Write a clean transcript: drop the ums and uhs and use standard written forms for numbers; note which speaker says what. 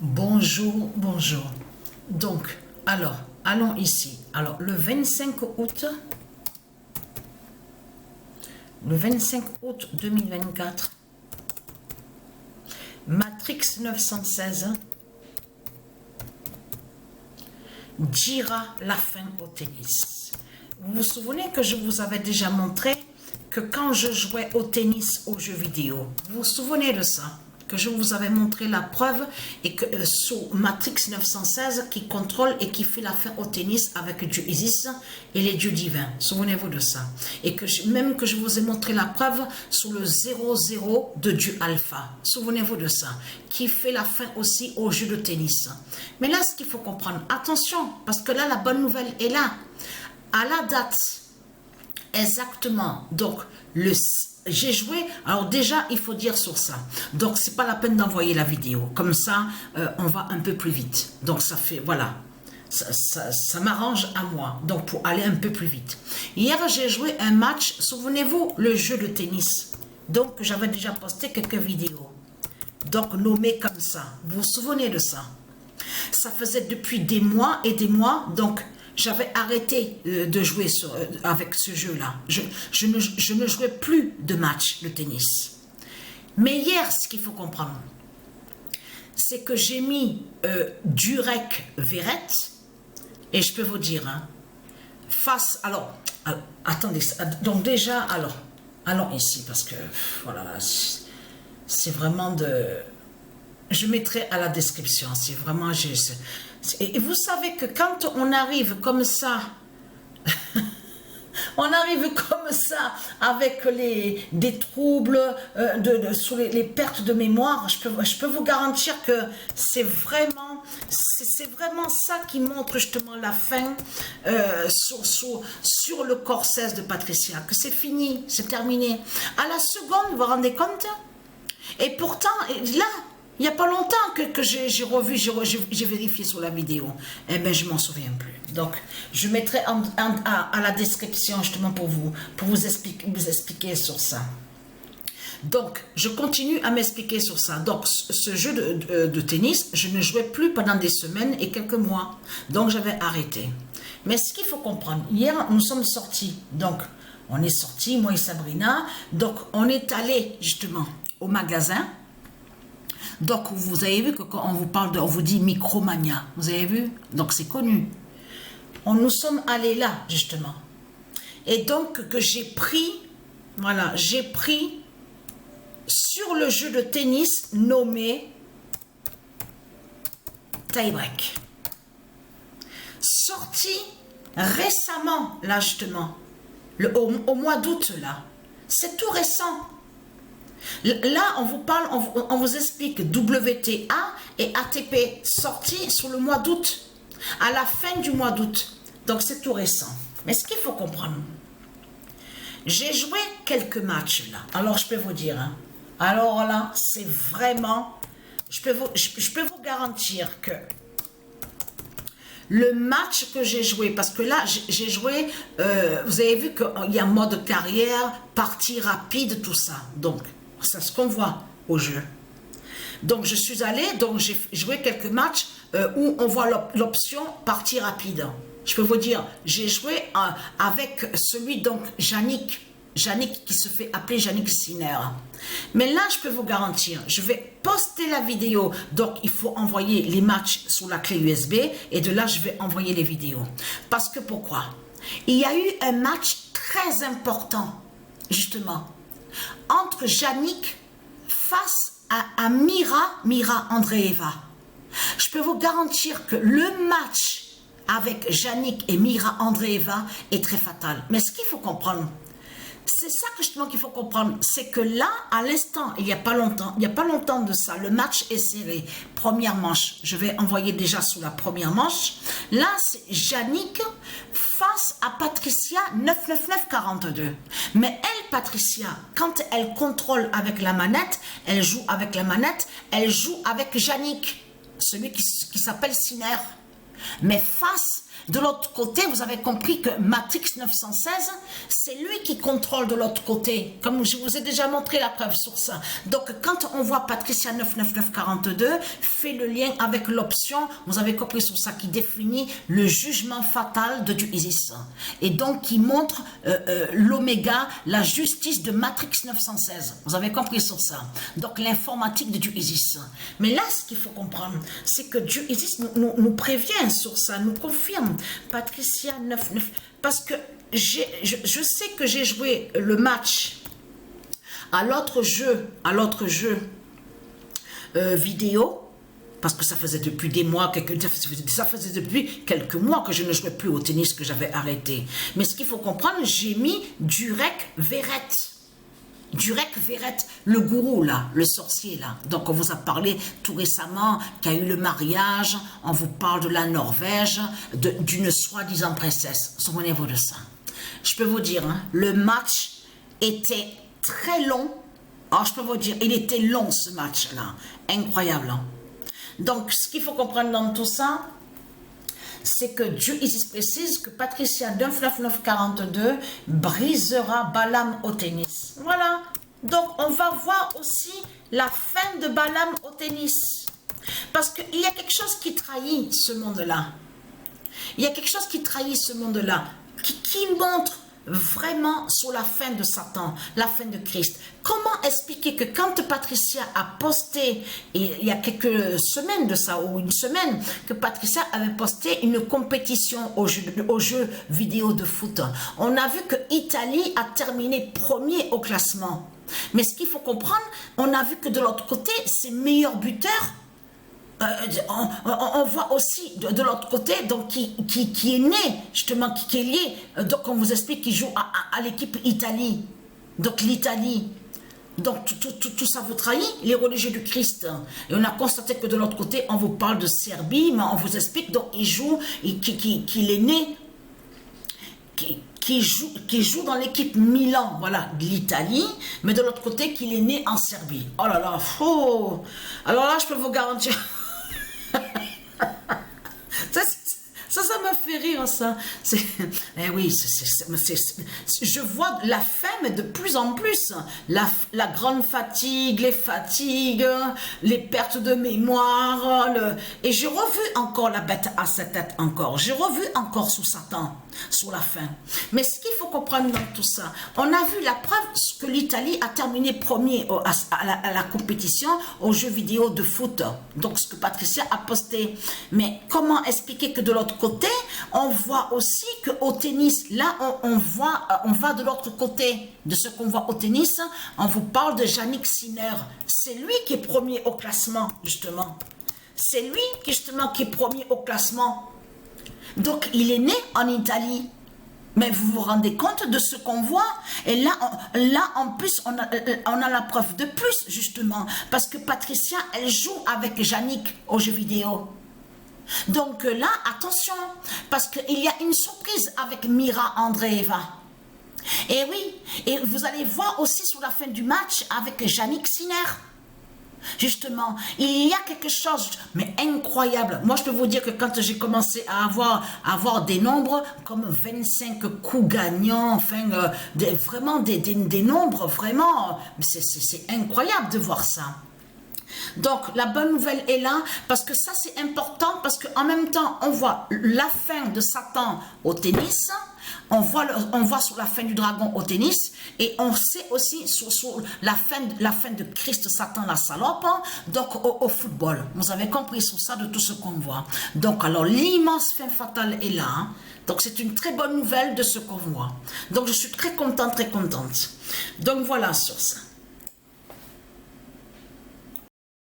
Speaker 1: Bonjour, bonjour. Donc, alors, allons ici. Alors, le 25 août 2024, Matrix 916 dira la fin au tennis. Vous vous souvenez que je vous avais déjà montré que quand je jouais au tennis aux jeux vidéo, vous vous souvenez de ça? Que je vous avais montré la preuve et que sur Matrix 916 qui contrôle et qui fait la fin au tennis avec Dieu Isis et les dieux divins. Souvenez-vous de ça. Et que même que je vous ai montré la preuve sur le 00 de Dieu Alpha. Souvenez-vous de ça. Qui fait la fin aussi au jeu de tennis. Mais là, ce qu'il faut comprendre, attention, parce que là, la bonne nouvelle est là. À la date, exactement, donc j'ai joué, alors déjà il faut dire sur ça, donc c'est pas la peine d'envoyer la vidéo, comme ça on va un peu plus vite, donc ça fait, voilà, ça m'arrange à moi, donc pour aller un peu plus vite. Hier j'ai joué un match, souvenez-vous le jeu de tennis, donc j'avais déjà posté quelques vidéos, donc nommé comme ça, vous vous souvenez de ça? Ça faisait depuis des mois et des mois, donc j'avais arrêté de jouer avec ce jeu-là. Je ne jouais plus de match de tennis. Mais hier, ce qu'il faut comprendre, c'est que j'ai mis Durek Verret, et je peux vous dire, hein, alors, attendez, donc déjà, alors, allons ici, parce que, voilà, c'est vraiment de... Je mettrai à la description, c'est vraiment... Et vous savez que quand on arrive comme ça, on arrive comme ça avec des troubles, sur les pertes de mémoire, je peux vous garantir que c'est vraiment ça qui montre justement la fin sur le corps 16 de Patricia, que c'est fini, c'est terminé. À la seconde, vous vous rendez compte? Et pourtant, là, il n'y a pas longtemps que j'ai revu, j'ai vérifié sur la vidéo. Eh bien, je ne m'en souviens plus. Donc, je mettrai à la description justement pour vous expliquer sur ça. Donc, je continue à m'expliquer sur ça. Donc, ce jeu de tennis, je ne jouais plus pendant des semaines et quelques mois. Donc, j'avais arrêté. Mais ce qu'il faut comprendre, hier, nous sommes sortis. Donc, on est sortis, moi et Sabrina. Donc, on est allé justement au magasin. Donc, vous avez vu que quand on vous parle on vous dit Micromania, vous avez vu? Donc, c'est connu. Nous sommes allés là, justement. Et donc, que j'ai pris, voilà, j'ai pris sur le jeu de tennis nommé Tie-Break. Sorti récemment, là, justement, au mois d'août, là. C'est tout récent. Là, on vous parle, on vous explique WTA et ATP sortis sur le mois d'août, à la fin du mois d'août. Donc, c'est tout récent. Mais ce qu'il faut comprendre, j'ai joué quelques matchs là. Alors, je peux vous dire, hein, alors là, c'est vraiment, je peux vous garantir que le match que j'ai joué, parce que là, j'ai joué, vous avez vu qu'il y a mode carrière, partie rapide, tout ça. Donc, c'est ce qu'on voit au jeu. Donc, je suis allée, donc j'ai joué quelques matchs où on voit l'option partie rapide. Je peux vous dire, j'ai joué avec celui, donc, Yannick qui se fait appeler Yannick Sinner. Mais là, je peux vous garantir, je vais poster la vidéo. Donc, il faut envoyer les matchs sur la clé USB et de là, je vais envoyer les vidéos. Parce que pourquoi? Il y a eu un match très important, justement, entre Yannick face à Mira Andreeva. Je peux vous garantir que le match avec Yannick et Mira Andreeva est très fatal. Mais ce qu'il faut comprendre, c'est ça que justement qu'il faut comprendre, c'est que là, à l'instant, il n'y a pas longtemps de ça, le match est serré. Première manche, je vais envoyer déjà sous la première manche. Là, c'est Yannick face à Patricia 99942. Mais elle, Patricia, quand elle contrôle avec la manette, elle joue avec la manette, elle joue avec Yannick, celui qui s'appelle Sinner. Mais face De l'autre côté, vous avez compris que Matrix 916, c'est lui qui contrôle de l'autre côté. Comme je vous ai déjà montré la preuve sur ça. Donc, quand on voit Patricia 99942, fait le lien avec l'option, vous avez compris sur ça, qui définit le jugement fatal de Dieu Isis. Et donc, qui montre l'oméga, la justice de Matrix 916. Vous avez compris sur ça. Donc, l'informatique de Dieu Isis. Mais là, ce qu'il faut comprendre, c'est que Dieu Isis nous prévient sur ça, nous confirme. Patricia 99, parce que je sais que j'ai joué le match à l'autre jeu vidéo, parce que ça faisait depuis des mois, ça faisait depuis quelques mois que je ne jouais plus au tennis, que j'avais arrêté. Mais ce qu'il faut comprendre, j'ai mis Durek Verrett. Durek Verrett, le gourou là, le sorcier là. Donc on vous a parlé tout récemment qu'il y a eu le mariage, on vous parle de la Norvège, d'une soi-disant princesse. Souvenez-vous de ça. Je peux vous dire, hein, le match était très long. Alors je peux vous dire, il était long ce match là. Incroyable. Hein? Donc ce qu'il faut comprendre dans tout ça, c'est que Dieu Isis précise que Patricia 99942 brisera Balaam au tennis. Voilà. Donc, on va voir aussi la fin de Balaam au tennis. Parce qu'il y a quelque chose qui trahit ce monde-là. Il y a quelque chose qui trahit ce monde-là, qui montre vraiment sur la fin de Satan, la fin de Christ. Comment expliquer que quand Patricia a posté, et il y a quelques semaines de ça, ou une semaine, que Patricia avait posté une compétition au jeu vidéo de foot. On a vu que l'Italie a terminé premier au classement. Mais ce qu'il faut comprendre, on a vu que de l'autre côté, ses meilleurs buteurs, on voit aussi de l'autre côté, donc qui est né, justement, qui est lié, donc on vous explique qu'il joue à l'équipe Italie, donc l'Italie. Donc tout ça vous trahit, les religieux du Christ. Et on a constaté que de l'autre côté, on vous parle de Serbie, mais on vous explique, donc il joue, qu'il est né, qui joue dans l'équipe Milan, voilà, de l'Italie, mais de l'autre côté, qu'il est né en Serbie. Oh là là, faux. Alors là, je peux vous garantir... Ça me fait rire, ça. Eh oui, je vois la fin, mais de plus en plus. La grande fatigue, les fatigues, les pertes de mémoire. Et j'ai revu encore la bête à cette tête encore. J'ai revu encore sous Satan, sur la fin. Mais ce qu'il faut comprendre dans tout ça, on a vu la preuve que l'Italie a terminé premier à la compétition aux jeux vidéo de foot. Donc, ce que Patricia a posté. Mais comment expliquer que de l'autre côté, on voit aussi qu'au tennis, là, on va de l'autre côté de ce qu'on voit au tennis, on vous parle de Jannik Sinner. C'est lui qui est premier au classement, justement. C'est lui qui, justement, qui est premier au classement. Donc, il est né en Italie. Mais vous vous rendez compte de ce qu'on voit? Et là, en plus, on a la preuve de plus, justement. Parce que Patricia, elle joue avec Jannik aux jeux vidéo. Donc là, attention, parce qu'il y a une surprise avec Mira Andreeva. Et oui, et vous allez voir aussi sur la fin du match avec Jannik Sinner. Justement, il y a quelque chose, mais incroyable. Moi, je peux vous dire que quand j'ai commencé à avoir des nombres, comme 25 coups gagnants, enfin, vraiment des nombres, vraiment, c'est incroyable de voir ça. Donc, la bonne nouvelle est là, parce que ça, c'est important, parce qu'en même temps, on voit la fin de Satan au tennis, on voit sur la fin du dragon au tennis, et on sait aussi sur la fin de Christ, Satan, la salope, donc au football. Vous avez compris sur ça de tout ce qu'on voit. Donc, alors, l'immense fin fatale est là, hein. Donc, c'est une très bonne nouvelle de ce qu'on voit. Donc, je suis très contente, très contente. Donc, voilà sur ça.